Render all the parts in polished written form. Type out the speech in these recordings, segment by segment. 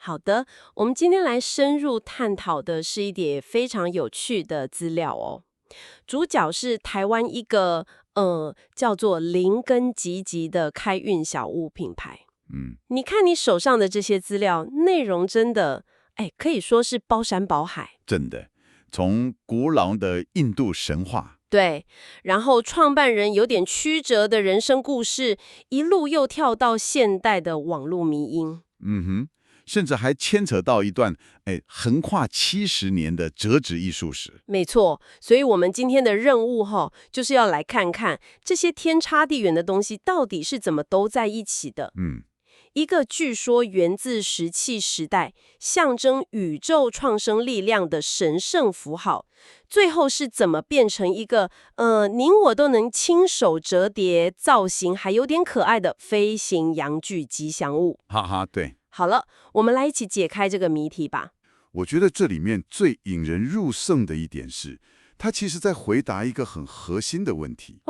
好的，我们今天来深入探讨的是一点非常有趣的资料哦。主角是台湾一个叫做林根吉吉的开运小物品牌。你看你手上的这些资料，内容真的，可以说是包山包海。真的，从古老的印度神话，对，然后创办人有点曲折的人生故事，一路又跳到现代的网络迷因。甚至还牵扯到一段横跨70年的折纸艺术史。没错，所以我们今天的任务就是要来看看这些天差地远的东西到底是怎么都在一起的。一个据说源自石器时代，象征宇宙创生力量的神圣符号，最后是怎么变成一个您我都能亲手折叠、造型还有点可爱的飞行洋具吉祥物。哈哈，对。好了，我们来一起解开这个谜题吧。我觉得这里面最引人入胜的一点是，它其实在回答一个很核心的问题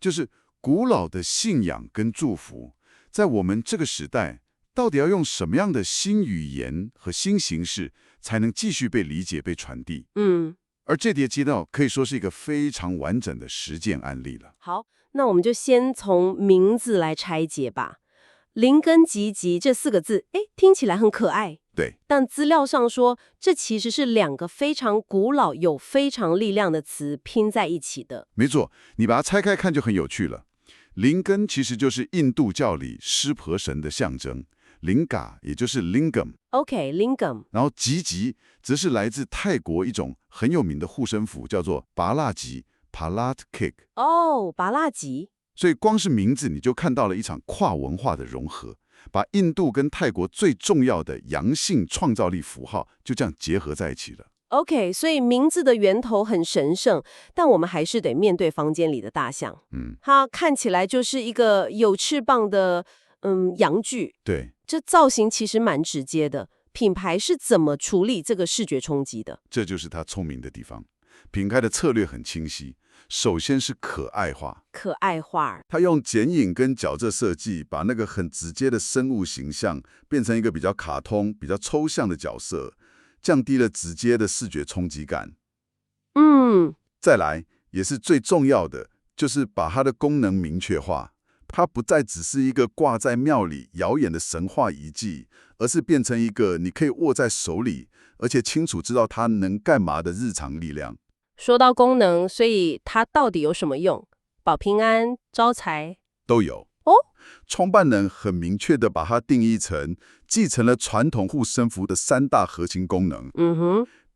就是古老的信仰跟祝福，在我们这个时代，到底要用什么样的新语言和新形式，才能继续被理解、被传递？而这叠资料可以说是一个非常完整的实践案例了。好，那我们就先从名字来拆解吧。林根吉吉这4个字，听起来很可爱。对，但资料上说，这其实是2个非常古老、有非常力量的词拼在一起的。没错，你把它拆开看就很有趣了。灵根其实就是印度教里湿婆神的象征，灵嘎也就是 lingam。然后吉吉则是来自泰国一种很有名的护身符，叫做拔蜡吉 （Palat Kik）。拔蜡吉。所以光是名字你就看到了一场跨文化的融合，把印度跟泰国最重要的阳性创造力符号就这样结合在一起了。所以名字的源头很神圣，但我们还是得面对房间里的大象。它看起来就是一个有翅膀的阳具。对，这造型其实蛮直接的。品牌是怎么处理这个视觉冲击的？这就是它聪明的地方。品牌的策略很清晰，首先是可爱化。它用剪影跟矫正设计，把那个很直接的生物形象变成一个比较卡通、比较抽象的角色，降低了直接的视觉冲击感。再来，也是最重要的，就是把它的功能明确化。它不再只是一个挂在庙里耀眼的神话遗迹，而是变成一个你可以握在手里，而且清楚知道它能干嘛的日常力量。说到功能，所以它到底有什么用？保平安、招财都有。创办人很明确地把它定义成继承了传统护身符的3大核心功能。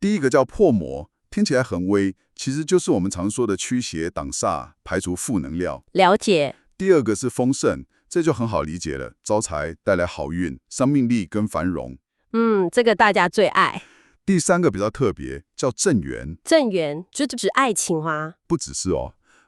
第一个叫破魔，听起来很威，其实就是我们常说的驱邪挡煞、排除负能量。了解。第二个是丰盛，这就很好理解了，招财带来好运、生命力跟繁荣。这个大家最爱。第3个比较特别，叫正缘。正缘就指爱情吗？不只是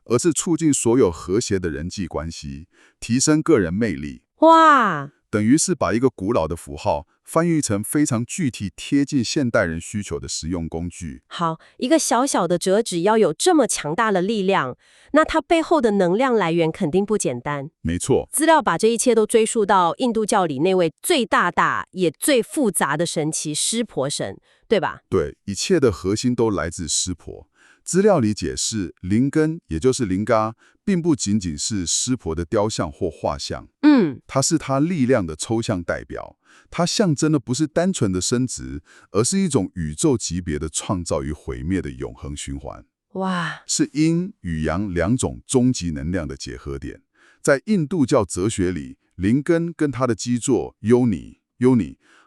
而是促进所有和谐的人际关系，提升个人魅力。哇！等于是把一个古老的符号翻译成非常具体、贴近现代人需求的实用工具。好，一个小小的折纸要有这么强大的力量，那它背后的能量来源肯定不简单。没错，资料把这一切都追溯到印度教里那位最大也最复杂的神奇湿婆神，对吧？对，一切的核心都来自湿婆。资料里解释，灵根也就是灵嘎，并不仅仅是湿婆的雕像或画像，它是它力量的抽象代表。它象征的不是单纯的升值，而是一种宇宙级别的创造与毁灭的永恒循环。哇，是阴与阳2种终极能量的结合点。在印度教哲学里，灵根跟它的基座尤尼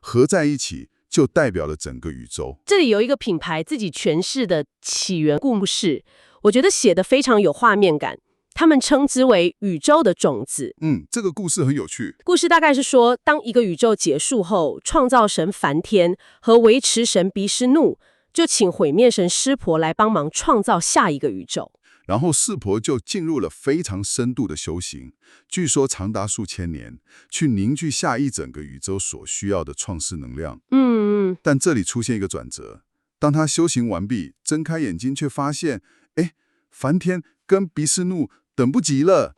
合在一起，就代表了整个宇宙。这里有一个品牌自己诠释的起源故事，我觉得写得非常有画面感。他们称之为宇宙的种子。这个故事很有趣。故事大概是说，当一个宇宙结束后，创造神梵天和维持神毗湿奴就请毁灭神湿婆来帮忙创造下一个宇宙。然后湿婆就进入了非常深度的修行，据说长达数千年，去凝聚下一整个宇宙所需要的创世能量。但这里出现一个转折，当他修行完毕，睁开眼睛却发现，梵天跟毗湿奴等不及了。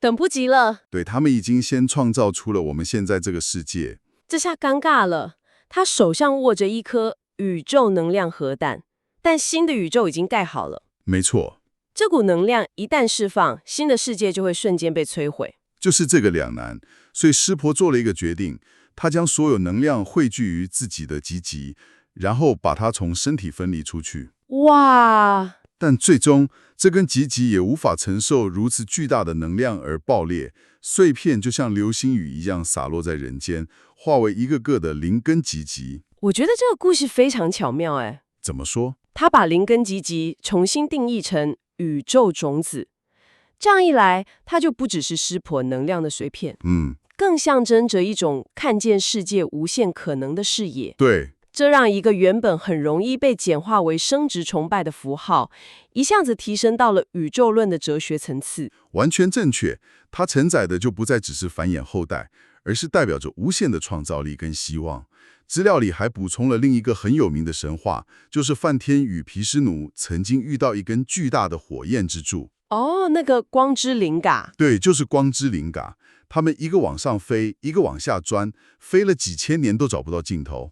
对，他们已经先创造出了我们现在这个世界。这下尴尬了，他手上握着一颗宇宙能量核弹，但新的宇宙已经盖好了。没错，这股能量一旦释放，新的世界就会瞬间被摧毁。就是这个两难，所以湿婆做了一个决定，他将所有能量汇聚于自己的吉吉，然后把它从身体分离出去。哇！但最终，这根吉吉也无法承受如此巨大的能量而爆裂，碎片就像流星雨一样洒落在人间，化为一个个的灵根吉吉。我觉得这个故事非常巧妙，哎，怎么说？他把灵根吉吉重新定义成宇宙种子，这样一来，它就不只是湿婆能量的碎片，更象征着一种看见世界无限可能的视野。对。这让一个原本很容易被简化为生殖崇拜的符号，一下子提升到了宇宙论的哲学层次。完全正确，它承载的就不再只是繁衍后代，而是代表着无限的创造力跟希望。资料里还补充了另一个很有名的神话，就是梵天与毗湿奴曾经遇到一根巨大的火焰之柱。哦，那个光之灵嘎。对，就是光之灵嘎。他们一个往上飞，一个往下钻，飞了几千年都找不到尽头。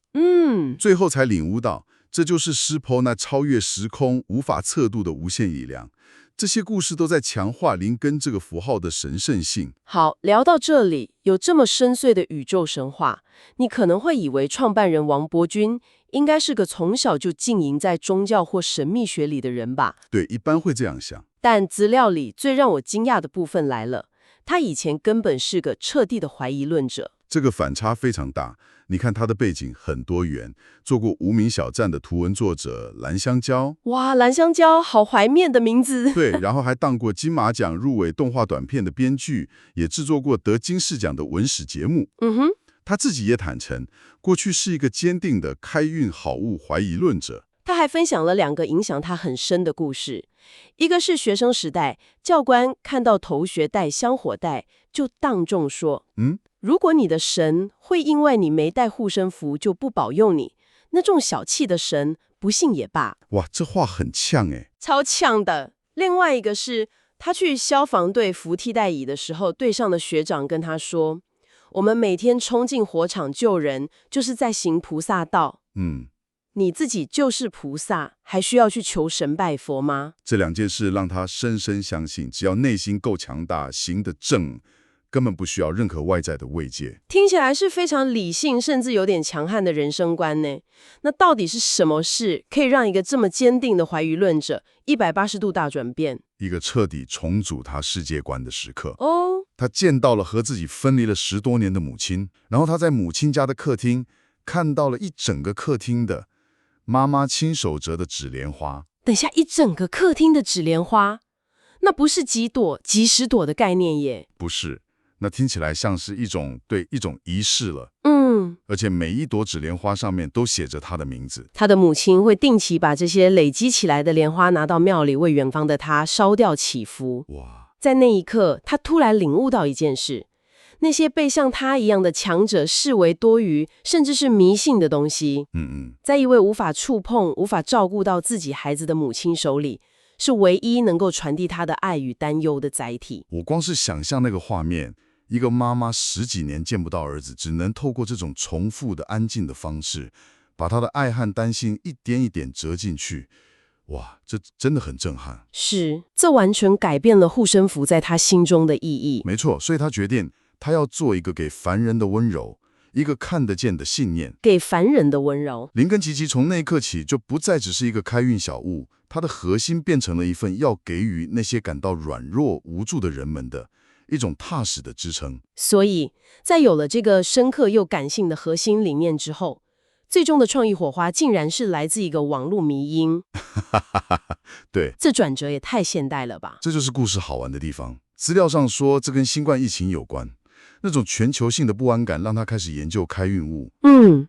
最后才领悟到，这就是湿婆那超越时空、无法测度的无限力量。这些故事都在强化灵根这个符号的神圣性。好，聊到这里，有这么深邃的宇宙神话，你可能会以为创办人王伯钧应该是个从小就浸淫在宗教或神秘学里的人吧？对，一般会这样想。但资料里最让我惊讶的部分来了，他以前根本是个彻底的怀疑论者。这个反差非常大。你看他的背景很多元，做过无名小站的图文作者蓝香蕉。哇，蓝香蕉，好怀念的名字。对，然后还当过金马奖入围动画短片的编剧，也制作过得金视奖的文史节目。他自己也坦诚，过去是一个坚定的开运好物怀疑论者。他还分享了2个影响他很深的故事，一个是学生时代，教官看到头学带香火带，就当众说，如果你的神会因为你没带护身符就不保佑你，那种小气的神，不信也罢。哇，这话很呛哎，超呛的。另外一个是他去消防队扶替代椅的时候，队上的学长跟他说，我们每天冲进火场救人，就是在行菩萨道。你自己就是菩萨，还需要去求神拜佛吗？这2件事让他深深相信，只要内心够强大，行得正，根本不需要任何外在的慰藉。听起来是非常理性，甚至有点强悍的人生观呢。那到底是什么事可以让一个这么坚定的怀疑论者180度大转变？一个彻底重组他世界观的时刻。他见到了和自己分离了10多年的母亲，然后他在母亲家的客厅看到了一整个客厅的妈妈亲手折的纸莲花。等下，一整个客厅的纸莲花，那不是几朵、几十朵的概念耶？不是，那听起来像是一种仪式了。而且每一朵纸莲花上面都写着他的名字。他的母亲会定期把这些累积起来的莲花拿到庙里为远方的他烧掉祈福。哇！在那一刻，他突然领悟到一件事。那些被像他一样的强者视为多余，甚至是迷信的东西，在一位无法触碰、无法照顾到自己孩子的母亲手里，是唯一能够传递他的爱与担忧的载体。我光是想象那个画面，一个妈妈10几年见不到儿子，只能透过这种重复的安静的方式，把他的爱和担心一点一点折进去。哇，这真的很震撼。是，这完全改变了护身符在他心中的意义。没错，所以他决定他要做一个给凡人的温柔，一个看得见的信念。给凡人的温柔。灵根吉吉从那一刻起就不再只是一个开运小物，它的核心变成了一份要给予那些感到软弱无助的人们的一种踏实的支撑。所以，在有了这个深刻又感性的核心理念之后，最终的创意火花竟然是来自一个网络迷因。对，这转折也太现代了吧！这就是故事好玩的地方。资料上说这跟新冠疫情有关，那种全球性的不安感让他开始研究开运物。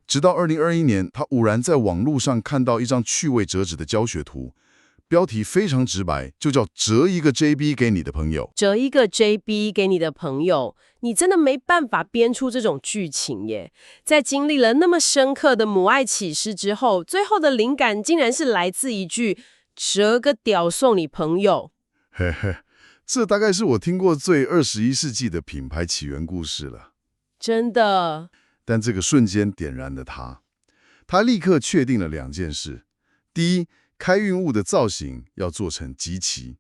直到2021年，他偶然在网络上看到一张趣味折纸的教学图，标题非常直白，就叫折一个 JB 给你的朋友。折一个 JB 给你的朋友，你真的没办法编出这种剧情耶。在经历了那么深刻的母爱启示之后，最后的灵感竟然是来自一句折个屌送你朋友。嘿嘿，这大概是我听过最21世纪的品牌起源故事了。真的。但这个瞬间点燃了他。他立刻确定了2件事：第一，开运物的造型要做成集齐；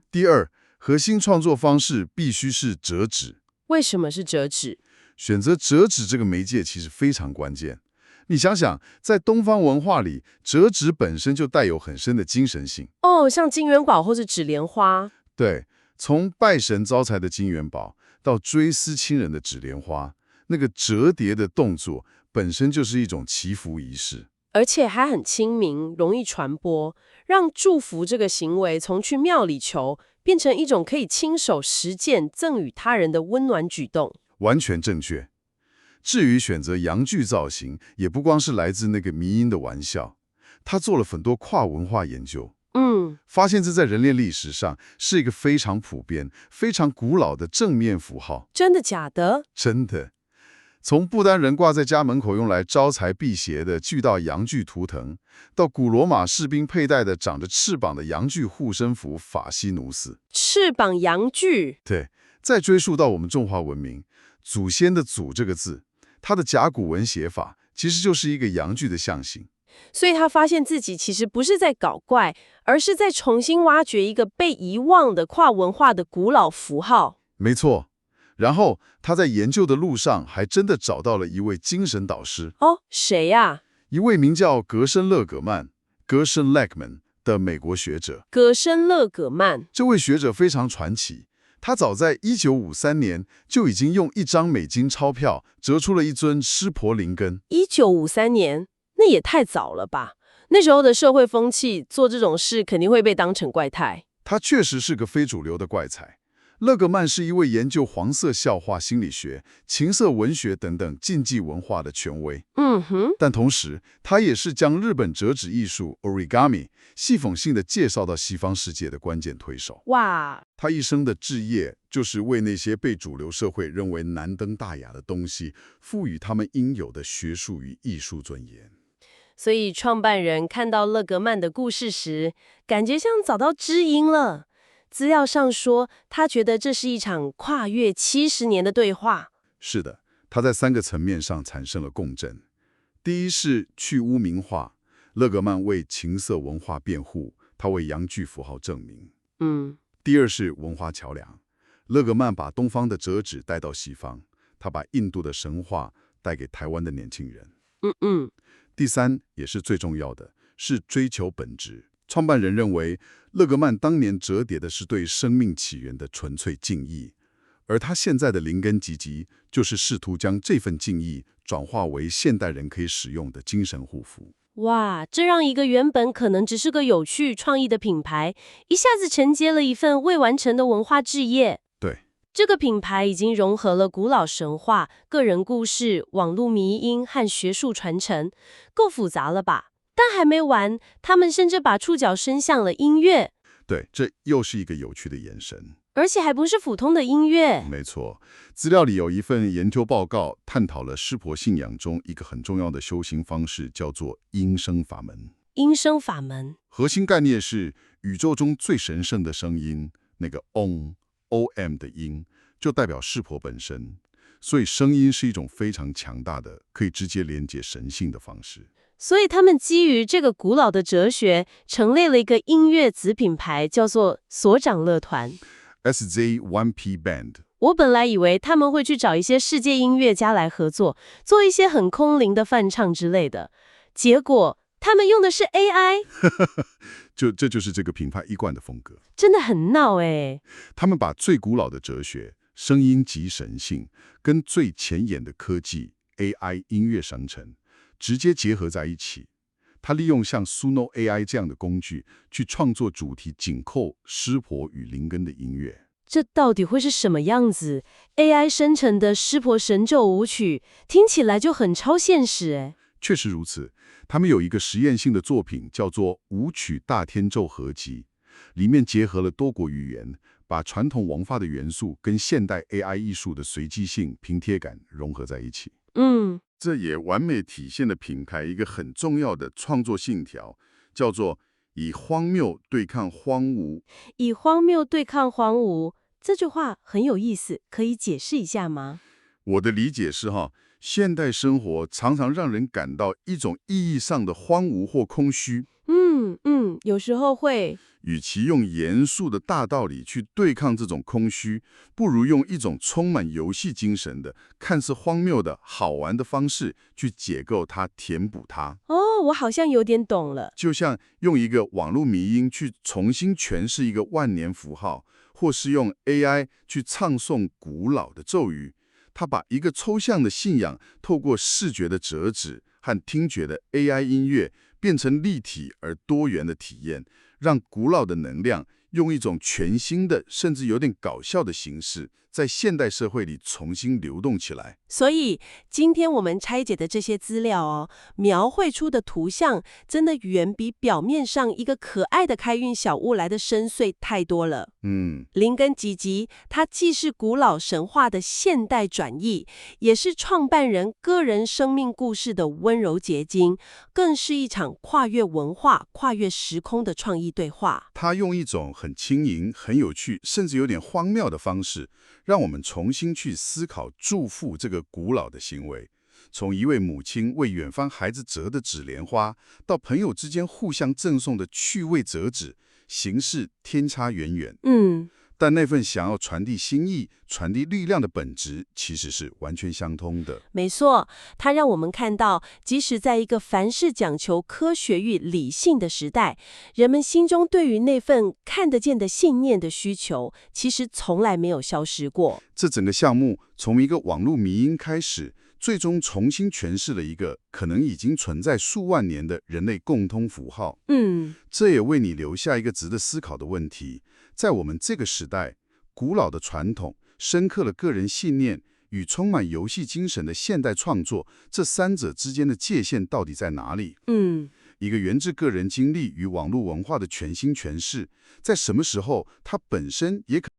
第二，核心创作方式必须是折纸。为什么是折纸？选择折纸这个媒介其实非常关键。你想想，在东方文化里，折纸本身就带有很深的精神性。像金元宝或是纸莲花。对，从拜神招财的金元宝到追思亲人的纸莲花，那个折叠的动作本身就是一种祈福仪式，而且还很亲民，容易传播，让祝福这个行为从去庙里求，变成一种可以亲手实践赠予他人的温暖举动。完全正确。至于选择阳具造型，也不光是来自那个迷因的玩笑，他做了很多跨文化研究，发现这在人类历史上是一个非常普遍、非常古老的正面符号。真的假的？真的。从不丹人挂在家门口用来招财辟邪的巨大阳具图腾，到古罗马士兵佩戴的长着翅膀的阳具护身符法西努斯。翅膀阳具？对，再追溯到我们中华文明，祖先的祖这个字，它的甲骨文写法其实就是一个阳具的象形。所以他发现自己其实不是在搞怪，而是在重新挖掘一个被遗忘的跨文化的古老符号。没错。然后他在研究的路上还真的找到了一位精神导师。谁呀？一位名叫格申勒葛曼 （Gershon Lehman） 的美国学者。格申勒葛曼这位学者非常传奇，他早在1953年就已经用1张美金钞票折出了一尊湿婆灵根。1953年，那也太早了吧？那时候的社会风气，做这种事肯定会被当成怪胎。他确实是个非主流的怪才。勒格曼是一位研究黄色笑话心理学、情色文学等等禁忌文化的权威。但同时，他也是将日本折纸艺术 origami 戏讽性的介绍到西方世界的关键推手。哇！他一生的志业就是为那些被主流社会认为难登大雅的东西，赋予他们应有的学术与艺术尊严。所以，创办人看到勒格曼的故事时，感觉像找到知音了。资料上说，他觉得这是一场跨越70年的对话。是的，他在3个层面上产生了共振。第一是去污名化，勒格曼为情色文化辩护，他为阳具符号证明。第二是文化桥梁，勒格曼把东方的折纸带到西方，他把印度的神话带给台湾的年轻人。第三也是最重要的，是追求本质。创办人认为，勒格曼当年折叠的是对生命起源的纯粹敬意，而他现在的灵根吉吉，就是试图将这份敬意转化为现代人可以使用的精神护肤。哇，这让一个原本可能只是个有趣创意的品牌，一下子承接了一份未完成的文化志业。对，这个品牌已经融合了古老神话、个人故事、网络迷因和学术传承，够复杂了吧？但还没完，他们甚至把触角伸向了音乐。对，这又是一个有趣的延伸。而且还不是普通的音乐。没错，资料里有一份研究报告，探讨了湿婆信仰中一个很重要的修行方式，叫做音声法门。音声法门核心概念是宇宙中最神圣的声音，那个 OM 的音，就代表湿婆本身。所以声音是一种非常强大的，可以直接连接神性的方式。所以他们基于这个古老的哲学，成立了一个音乐子品牌，叫做所长乐团 SZ1P Band。我本来以为他们会去找一些世界音乐家来合作，做一些很空灵的翻唱之类的，结果他们用的是 AI。这就是这个品牌一贯的风格，真的很闹欸。他们把最古老的哲学、声音及神性，跟最前沿的科技 AI 音乐生成直接结合在一起。他利用像 Suno AI 这样的工具，去创作主题紧扣湿婆与灵根的音乐。这到底会是什么样子 ？AI 生成的湿婆神咒舞曲，听起来就很超现实欸。确实如此，他们有一个实验性的作品，叫做《舞曲大天咒合集》，里面结合了多国语言，把传统文化的元素跟现代 AI 艺术的随机性、拼贴感融合在一起。这也完美体现了品牌一个很重要的创作信条，叫做以荒谬对抗荒芜。以荒谬对抗荒芜，这句话很有意思，可以解释一下吗？我的理解是现代生活常常让人感到一种意义上的荒芜或空虚。有时候会。与其用严肃的大道理去对抗这种空虚，不如用一种充满游戏精神的、看似荒谬的好玩的方式去解构它、填补它。哦，我好像有点懂了。就像用一个网络迷因去重新诠释一个万年符号，或是用 AI 去唱诵古老的咒语。它把一个抽象的信仰，透过视觉的折纸和听觉的 AI 音乐，变成立体而多元的体验，让古老的能量用一种全新的，甚至有点搞笑的形式，在现代社会里重新流动起来。所以，今天我们拆解的这些资料描绘出的图像，真的远比表面上一个可爱的开运小物来的深邃太多了。灵根吉吉，它既是古老神话的现代转译，也是创办人个人生命故事的温柔结晶，更是一场跨越文化、跨越时空的创意对话。他用一种很轻盈、很有趣，甚至有点荒谬的方式，让我们重新去思考祝福这个古老的行为。从一位母亲为远方孩子折的纸莲花，到朋友之间互相赠送的趣味折纸，形式天差远远。但那份想要传递心意、传递力量的本质，其实是完全相通的。没错，它让我们看到，即使在一个凡事讲求科学与理性的时代，人们心中对于那份看得见的信念的需求，其实从来没有消失过。这整个项目从一个网络迷因开始，最终重新诠释了一个可能已经存在数万年的人类共通符号。这也为你留下一个值得思考的问题。在我们这个时代，古老的传统、深刻的个人信念与充满游戏精神的现代创作，这三者之间的界限到底在哪里？一个源自个人经历与网络文化的全新诠释，在什么时候它本身也可